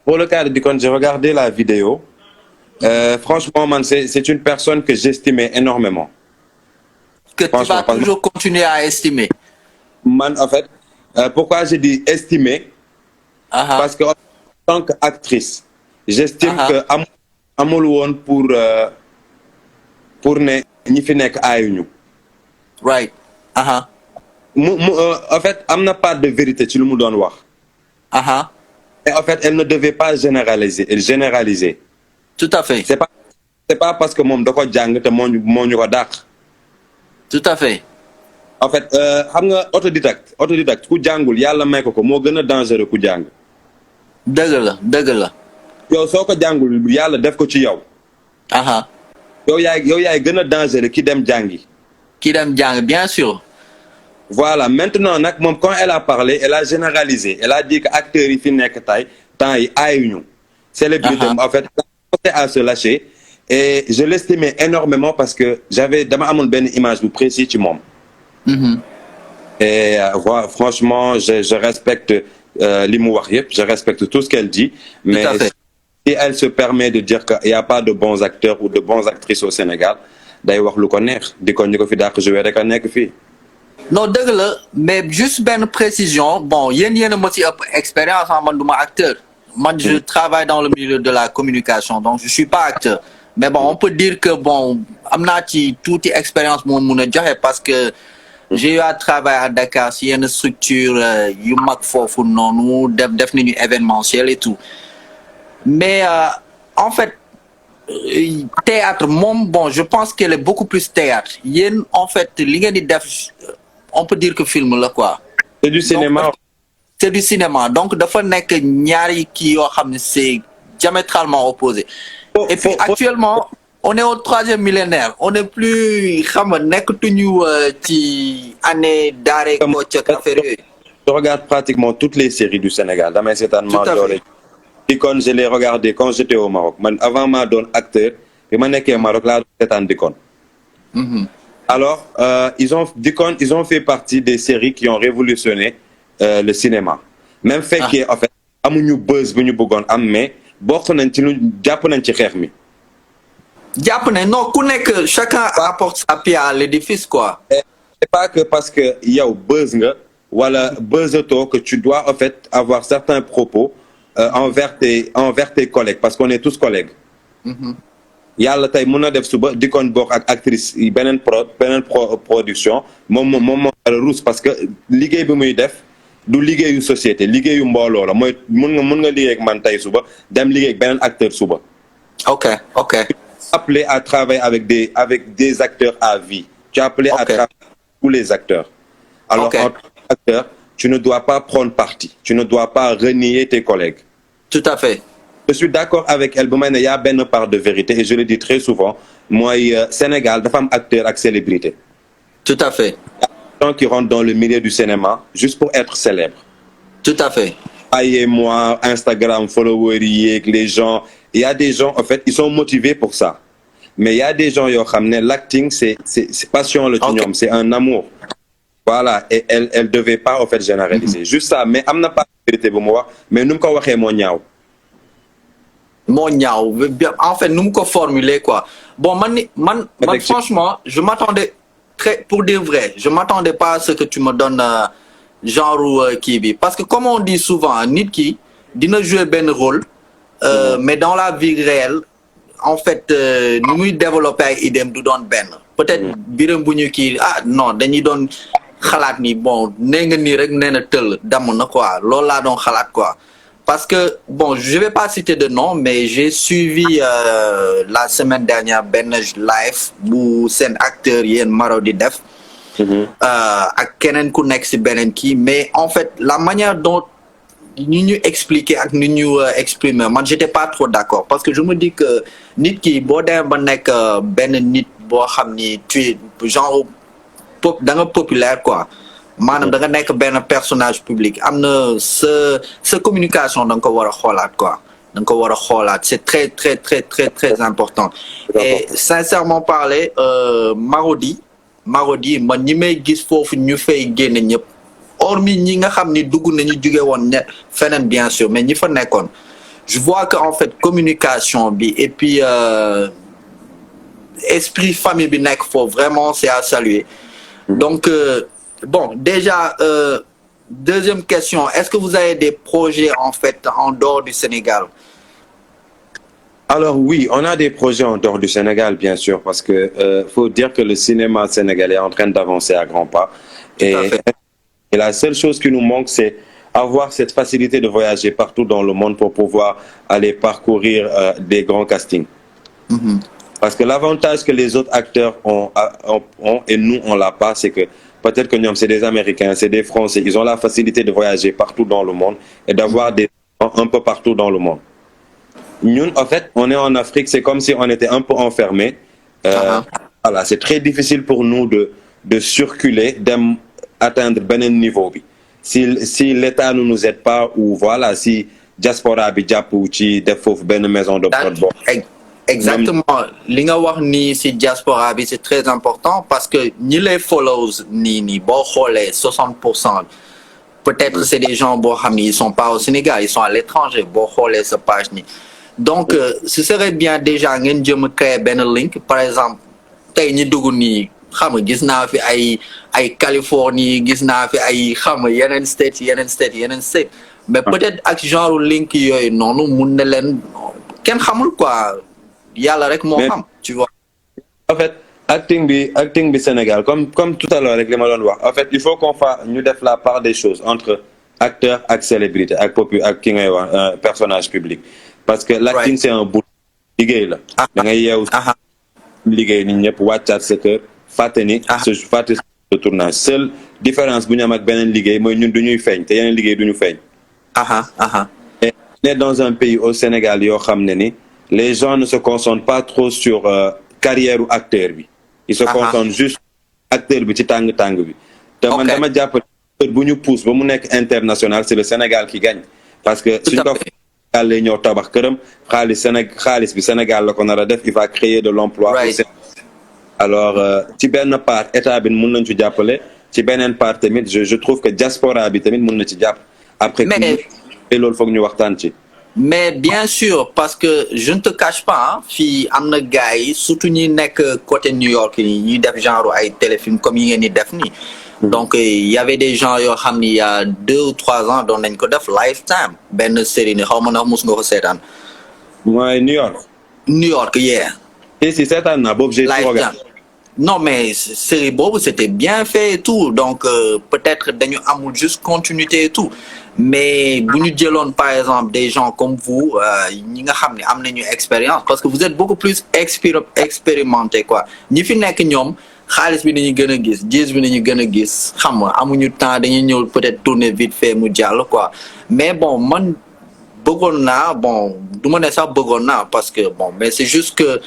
Pour le cas de Dicon, j'ai regardé la vidéo. Franchement, man, c'est une personne que j'estimais énormément. Que tu vas toujours continuer à estimer. Man, en fait, pourquoi j'ai dit estimer? Parce que en tant qu'actrice, j'estime que amul woon pour ne ñi fi nekk aayuñu. Right. En fait, am na part de vérité ci lu mu doon wax. Et en fait, elle ne devait pas généraliser. Tout à fait. C'est pas parce que moom da ko jàng te moo ñu ko dàq. Tout à fait. En fait, xam nga autodidacte ku jàngul yàlla may ko moo gën a dangereux ku jàng. dëgg la. yow soo ko jàngul yàlla def ko ci yow. yow yaay gën a dangereux ki dem jàngi. Bien sûr. Voilà, maintenant nag moom quand elle a parlé elle a généralisé elle a dit que acteurs yi fi nekk temps yi aayuñu. célébrité en fait elle a commencé à se lâcher et je l'estimais énormément parce que dama amoon benn image bu précis ci moom. Et voilà, franchement je respecte li mu wax yëpp je respecte tout ce qu'elle dit. Mais si elle se permet de dire qu'il n'y a pas de bons acteurs ou de bonnes actrices au Sénégal day wax lu ko neex di ko ñu ko fi dàq jouer rek a nekk fii. Non, dëgg la, mais juste benn précision bon yéen a ma ci ëpp expérience man duma acteur. Moi je travaille dans le milieu de la communication donc je suis pas acteur. Mais bon on peut dire que bon am naa ci tuuti expérience moom mun a joxe parce que j'ai eu à travailler à Dakar si yenn structure yu mag foofu noonu def nañu événementiel et tout mais en fait théâtre moom bon je pense qu'elle est beaucoup plus théâtre yéen en fait li ngeen di def on peut dire que film la quoi. C'est du cinéma. Donc, c'est du cinéma donc dafa nekk ñaari kii yoo xam ne c'est diamétralement opposé. Et puis actuellement on est au 3e millénaire on n'est plus xam nga nekkatuñu ci année d'arrêt Kocc ak affaire yooyu. Je regarde pratiquement toutes les séries du Sénégal damay seetaan Madior Dicon je l'ai regardé quand j'étais au Maroc man avant maa doon acteur bi ma nekkee Maroc laa doon seetaan Dicon. Alors ils ont fait partie des séries qui ont révolutionné le cinéma. Même fekkee en fait amuñu buzz bu ñu bëggoon am mais bokk nañ ci lu jàpp nañ ci xeex mi. jàpp ne non ku nekk chacun apporte sa pierre à l'édifice quoi. C'est pas que parce que yow buzz nga wala buzzatoo que tu dois en fait avoir certains propos envers tes collègues parce qu'on est tous collègues. yàlla tey mun na def suba Dicon bokk ak actrice yi beneen production moom ruus parce que liggéey bi muy def du liggéeyu société liggéeyu mbooloo la mooy mun nga liggéey ak man tey suba dem liggéey ak beneen acteur suba. ok. Appelé à travailler avec des acteurs à vie. Tu es appelé à travailler avec tous les acteurs. Alors en tant qu'acteur, tu ne dois pas prendre parti. Tu ne dois pas renier tes collègues. Tout à fait. Je suis d'accord avec elle. Il y a une part de vérité et je le dis très souvent. Moi, Sénégal, de femmes acteurs avec célébrité. Tout à fait. Il y a des gens qui rentrent dans le milieu du cinéma juste pour être célèbres. Tout à fait. Et moi, Instagram, followers, les gens, il y a des gens, en fait, ils sont motivés pour ça. Mais il y a des gens, l'acting, c'est passion, c'est un amour. Voilà, et elle devait pas, en fait, généraliser. Juste ça, mais elle n'a pas de vérité pour moi, mais nous, quand on mon niaou. En fait, nous, qu'on formuler, quoi. Bon, franchement, je m'attendais, pour dire vrai, je m'attendais pas à ce que tu me donnes, genre, Kibi. Parce que, comme on dit souvent, nit ki, dina jouer ben rôle, mais dans la vie réelle, en fait, nous muy développer ay idéem du doon benn. Peut-être biram bu ñu kii non dañuy doon xalaat ni bon nee nga nii rek nee na tëll damm na quoi loolu laa doon xalaat quoi. Parce que bon je vais pas citer de nom mais j'ai suivi la semaine dernière benn live bu seen acteur yéen Marodi def. ak keneen ku nekk ci beneen kii mais en fait la manière dont ni ñu expliquer ak ni ñu exprimer man j'étais pas trop d'accord parce que je me dis que nit ki boo demee ba nekk benn nit boo xam ni tu es genre da nga populaire quoi maanaam da nga nekk benn personnage public am na sa communication da nga ko war a xoolaat quoi da nga ko war a xoolaat c'est très très très très très important et sincèrement parler Marodi man ñi may gis foofu ñu fay génne ñëpp hormis ñi nga xam ni dugg nañu jóge woon ne feneen bien sûr mais ñi fa nekkoon je vois que en fait communication bi et puis esprit famille bi nek faut vraiment c'est à saluer. Donc bon déjà deuxième question, est-ce que vous avez des projets en fait en dehors du Sénégal? Alors oui, on a des projets en dehors du Sénégal, bien sûr, parce que faut dire que le cinéma sénégalais est en train d'avancer à grands pas. Et la seule chose qui nous manque, c'est avoir cette facilité de voyager partout dans le monde pour pouvoir aller parcourir des grands castings. Parce que l'avantage que les autres acteurs ont et nous, on l'a pas, c'est que peut-être que nous, c'est des Américains, c'est des Français, ils ont la facilité de voyager partout dans le monde et d'avoir des gens un peu partout dans le monde. Nous, en fait, on est en Afrique, c'est comme si on était un peu enfermés. Voilà, c'est très difficile pour nous de circuler, d'atteindre un niveau. Si l'État ne nous aide pas, ou voilà, si diaspora Abidjap ou ci défaut une maison de prod. Exactement. Li nga wax ni si diaspora bi c'est très important parce que ni les follows ni bo xolé 60%. Peut-être c'est des gens bo xamni ils sont pas au Sénégal, ils sont à l'étranger bo xolé sa page ni. Donc ce serait bien déjà ngeen jëm créer ben link par exemple tay ñi dugg ni xam nga gis naa fi ay Californie gis naa fi ay xam nga yeneen state mais peut-être ak genre link yooyu noonu mun na leen kenn xamul quoi yàlla rek moo xam tu vois. En fait acting bi Sénégal comme tout à l'heure rek li ma doon wax en fait il faut qu'on fasse ñu def la part des choses entre acteur ak célébrité ak ki ngay wax personnage public parce que l'acting c'est un bout liggéey la da ngay yeew liggéey nit ñëpp wàccaat sa kër fàtte le tournage seule différence bu ñu am ak beneen liggéey mooy ñun duñuy feeñ te yeneen liggéey duñu feeñ. Et on est dans un pays au Sénégal yoo xam ne ni les gens ne se concentrent pas trop sur carrière ou acteur bi. Ils se concentrent juste acteur bi ci tàng bi. te man dama jàpp bu ñu pousse ba mu nekk international c'est le Sénégal qui gagne parce que suñ ko Sénégal lay ñëw tabax këram xaalis bi Sénégal la ko nar a def il va créer de l'emploi. Alors ci benn part état bi mun nañ ci jàppale ci beneen part tamit je trouve que diaspora bi tamit mun na ci jàpp après et loolu foog ñu waxtaan ci. Mais bien sûr parce que je ne te cache pas fii am na gars yi surtout ñi nekk côté New York yi ñuy def genre ay téléfilm comme yi ngeen di def nii. Donc il y avait des gens yoo xam ni il y a 2 ou 3 ans doon nañ ko def Lifetime benn série ni xaw ma ndax mos nga ko seetaan. mooy New York. New York yeah. si seetaan naa boobu j'ai tout regardé. Non mais série boobu c'était bien fait et tout donc peut-être dañu amul juste continuité et tout mais bu ñu jëloon par exemple des gens comme vous ñi nga xam ne am nañu expérience parce que vous êtes beaucoup plus expérimenté quoi ñi fi nekk ñoom xaalis bi nañu gën a gis bi nañu gën a gis xam nga amuñu temps dañuy ñëw peut-être tourner vite fait mu jàll quoi mais bon man bëggoon naa bon du ma ne sax bëggoon naa parce que bon mais c'est juste que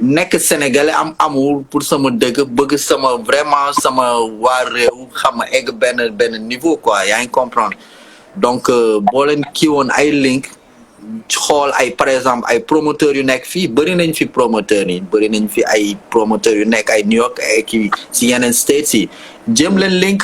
nekk sénégalais am amour pour sama dëgg bëgg sama vraiment sama waa réew xam nga egg benn niveau quoi yaa ngi comprendre donc boo leen kii woon ay link xool ay par exemple ay promoteurs yu nekk fii bëri nañ fi promoteurs yi bëri nañ fi ay promoteurs yu nekk ay New York ay kii si yeneen states yi jëm leen link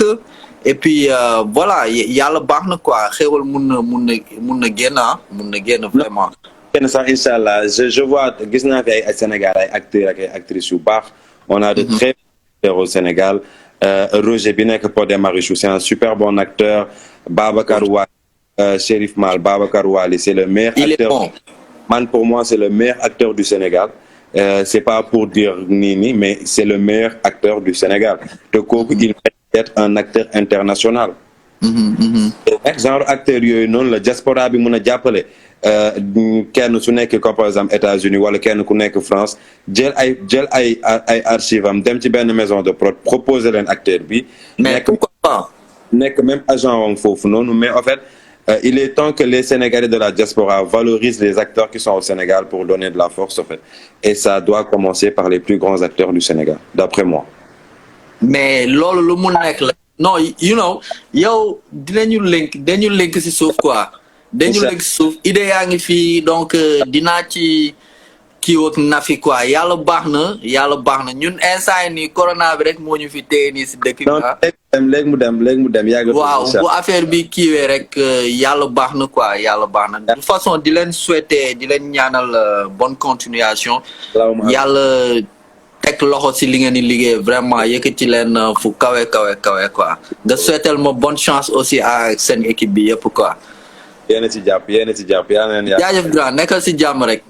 et puis voilà yàlla baax na quoi xéwal mun na génn vraiment. Inch'Allah je vois gis naa fi ay Sénégal ay acteurs ak ay actrices yu baax on a de très bons acteurs au Sénégal Roger bi nekk Pod et Marichou c'est un super bon acteur Babacar Wali Chérif Mal Babacar Wali c'est le meilleur acteur bon. Man pour moi c'est le meilleur acteur du Sénégal c'est pas pour dire ni mais c'est le meilleur acteur du Sénégal te kooku il mérite d'être un acteur international genre acteur yooyu noonu la diaspora bi mun a jàppale kenn su nekk comme par exemple États-Unis wala kenn ku nekk France jël ay archive am dem ci benn maison de prod proposer leen acteur bi. mais pourquoi pas. nekk même agent wam foofu noonu mais en fait il est temps que les Sénégalais de la diaspora valorisent les acteurs qui sont au Sénégal pour donner de la force en fait et ça doit commencer par les plus grands acteurs du Sénégal d'après moi. mais loolu lu mu nekk la. non you know yow dañu link ci suuf quoi. dañu link ci suuf idée yaa ngi fii donc dinaa ci kii ak Nafi quoi yàlla baax na ñun instant ni corona bi rek moo ñu fi téye nii si dëkk bi. léegi mu dem yàgg. waaw bu affaire bi kiiwee rek yàlla baax na quoi yàlla baax na. de toute façon di leen souhaiter di leen ñaanal bonne continuation. yàlla teg loxo si li ngeen di liggéey vraiment yëkkati leen fu kawe quoi. nga souhaiter ma bonne chance aussi à seen équipe bi yëpp quoi. yéen a ci jàpp. jaajëf grand nekkal si jàmm rek.